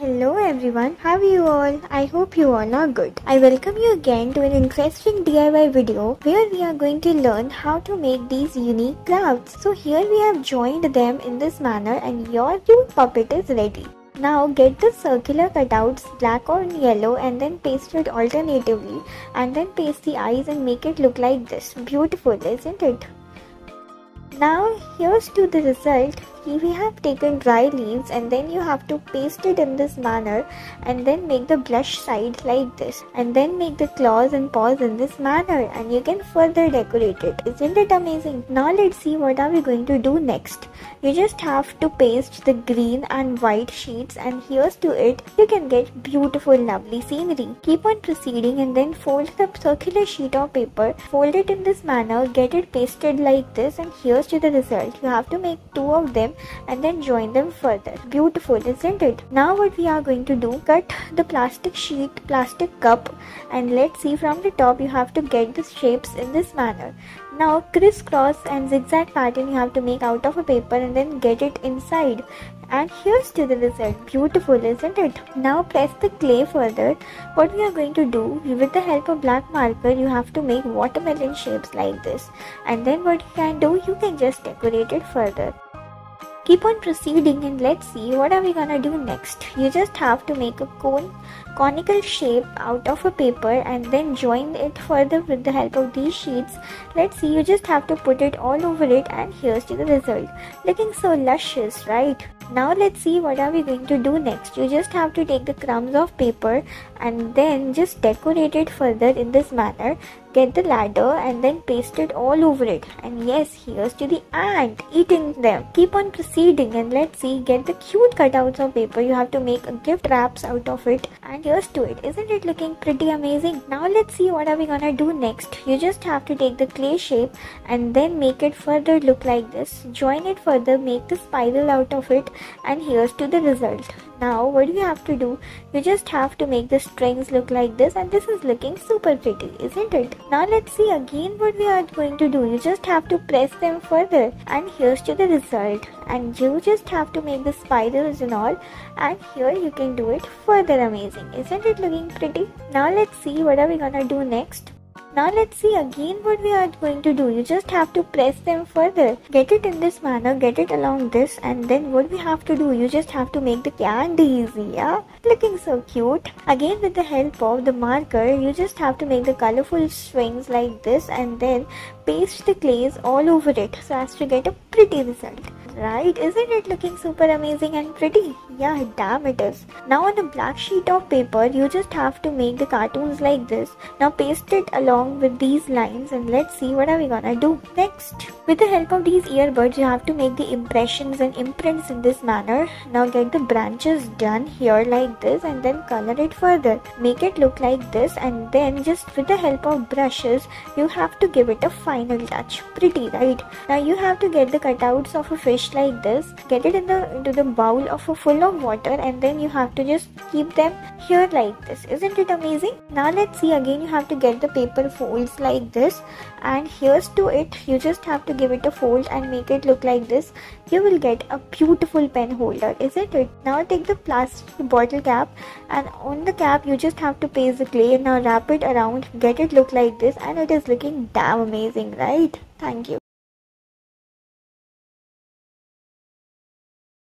Hello everyone, how are you all? I hope you all are good. I welcome you again to an interesting DIY video where we are going to learn how to make these unique crafts. So here we have joined them in this manner and your cute puppet is ready. Now get the circular cutouts black or yellow and then paste it alternatively and then paste the eyes and make it look like this. Beautiful, isn't it? Now here's to the result. We have taken dry leaves and then you have to paste it in this manner and then make the blush side like this and then make the claws and paws in this manner and you can further decorate it. Isn't it amazing? Now let's see what are we going to do next. You just have to paste the green and white sheets and here's to it. You can get beautiful lovely scenery. Keep on proceeding and then fold the circular sheet of paper. Fold it in this manner. Get it pasted like this and here's to the result. You have to make two of them and then join them further. Beautiful, isn't it? Now what we are going to do, cut the plastic sheet, plastic cup, and let's see, from the top you have to get the shapes in this manner. Now crisscross and zigzag pattern you have to make out of a paper and then get it inside. And here's to the result. Beautiful, isn't it? Now press the clay further. What we are going to do, with the help of black marker, you have to make watermelon shapes like this. And then what you can do, you can just decorate it further. Keep on proceeding and let's see what are we gonna do next. You just have to make a conical shape out of a paper and then join it further with the help of these sheets. Let's see, you just have to put it all over it and here's to the result. Looking so luscious, right? Now let's see what are we going to do next. You just have to take the crumbs of paper and then just decorate it further in this manner. Get the ladder and then paste it all over it. And yes, here's to the ant eating them. Keep on proceeding and let's see, get the cute cutouts of paper. You have to make a gift wraps out of it. And here's to it. Isn't it looking pretty amazing? Now let's see what are we gonna do next. You just have to take the clay shape and then make it further look like this. Join it further, make the spiral out of it, and here's to the result. Now what do you have to do? You just have to make the strings look like this and this is looking super pretty, isn't it? Now let's see again what we are going to do. You just have to press them further and here's to the result. And you just have to make the spirals and all, and here you can do it further amazing. Isn't it looking pretty? Now let's see what are we gonna do next. Now let's see again what we are going to do. You just have to press them further. Get it in this manner, get it along this, and then what we have to do, you just have to make the candies, yeah? Looking so cute. Again with the help of the marker, you just have to make the colorful strings like this and then paste the clays all over it so as to get a pretty result. Right? Isn't it looking super amazing and pretty? Yeah, damn it is. Now on a black sheet of paper, you just have to make the cartoons like this. Now paste it along with these lines and let's see what are we gonna do next. With the help of these earbuds, you have to make the impressions and imprints in this manner. Now get the branches done here like this and then color it further. Make it look like this and then just with the help of brushes, you have to give it a final touch. Pretty, right? Now you have to get the cutouts of a fish like this, get it into the bowl of full of water and then you have to just keep them here like this. Isn't it amazing? Now let's see again, you have to get the paper folds like this and here's to it. You just have to give it a fold and make it look like this. You will get a beautiful pen holder, isn't it? Now take the plastic bottle cap and on the cap you just have to paste the clay. Now wrap it around, get it look like this and it is looking damn amazing, right? Thank you.